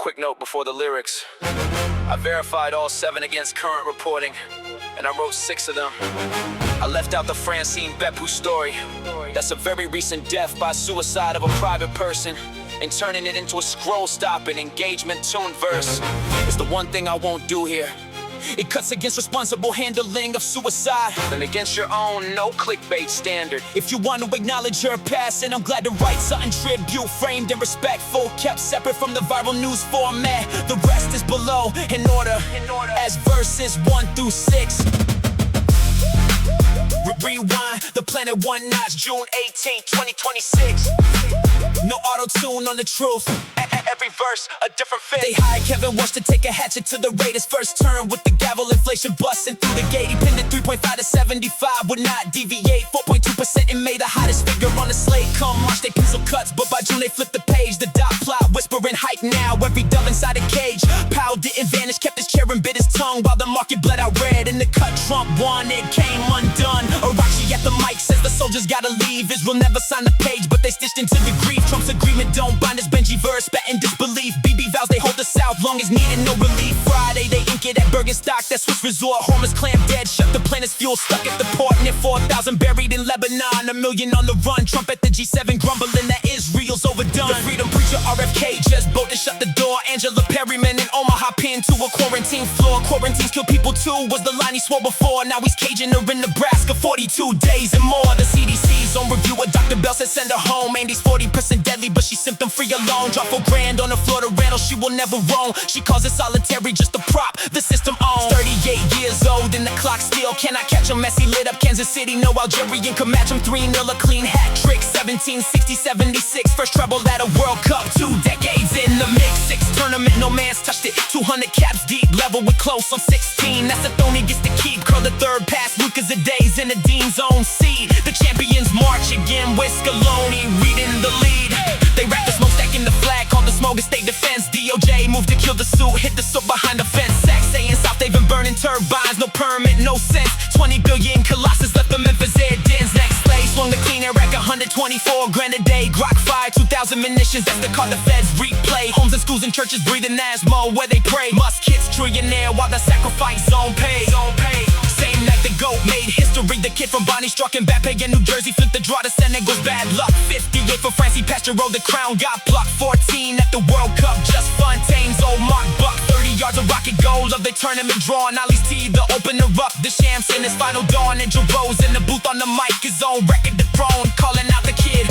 quick note before the lyrics. I verified all 7 against current reporting, and I wrote 6 of them. I left out the Francine Beppu story. That's a very recent death by suicide of a private person, and turning it into a scroll-stopping engagement tune verse is the one thing I won't do here. It cuts against responsible handling of suicide and against your own no clickbait standard. If you want to acknowledge your past, and I'm glad to write something tribute, framed and respectful, kept separate from the viral news format. The rest is below in order as verses 1 through 6. Rewind the planet 1 notch, June 18, 2026. No auto-tune on the truth. Every verse, a different fit. They hired Kevin Walsh to take a hatchet to the Raiders' first turn with the gavel. Inflation busting through the gate. He pinned it 3.5 to 75, would not deviate. 4.2% and made the hottest figure on the slate. Come March, they pencil cuts, but by June they flipped the page. The dot plot whispering hype now. Every dove inside a cage. Powell didn't vanish, kept his chair and bit his tongue while the market bled out red. In the cut, Trump won, it came undone. Arachi at the mic says the soldiers gotta leave. Israel never signed the page, but they stitched into the grief. Trump's agreement don't bind us. Benji verse, bet in disbelief. BB vows they hold the South long as needed, no relief. Friday they ink it at Bergenstock, that Swiss resort. Hormuz clam dead, shut the planet's fuel stuck at the port. Near 4,000 buried in Lebanon, 1 million on the run. Trump at the G7 grumbling that Israel's overdone. The freedom preacher RFK just bolted, shut the door. Angela Perryman in Omaha pinned to a quarantine floor. Quarantines kill people too, was the line he swore before. Now he's caging her in Nebraska, 42 days and more. The CDC's on review, a Dr. Bell said send her home. Andy's 40% deadly, but she's symptom free alone. Drop 4 grand on the floor to Randall, she will never roam. She calls it solitary, just a prop the system owns. 38 years old and the clock still cannot catch him. Messi lit up Kansas City, no Algerian can match him. 3-0 a clean hat trick, 1760-76. First treble at a World Cup, 2 decades in the mix. 6 tournament, no man's touched it. 200 caps deep, level with close on 16. That's a throne he gets to keep. Curl the third pass, Lucas a days in the Dean's own seed. The champions march again with Scaloni reading the lead. They wrap the smokestack in the flag, called the smoke and state defense. DOJ moved to kill the suit, hit the soap behind the fence. Sax saying South, they've been burning turbines, no permit, no sense. 20 billion Colossus left the Memphis air dens. Next play, swung the clean air rack, 124 grand a day. Glock fire, 2,000 munitions, that's the card the feds replay. Homes and schools and churches breathing asthma where they pray. Musk hits trillionaire while the sacrifice zone pays. Same night the GOAT made history. The kid from Bonnie struck Mbappé in New Jersey, flipped the draw to Senegal's bad luck. 58 for Francine, Pastor Road, the crown got plucked. 14 at the World Cup, just Fontaine's old Mark Buck. 30 yards of rocket goal of the tournament draw. And Ollie's T, the opener up. The champs in his final dawn. And Jerome's in the booth on the mic, his own record the throne. Calling out the kid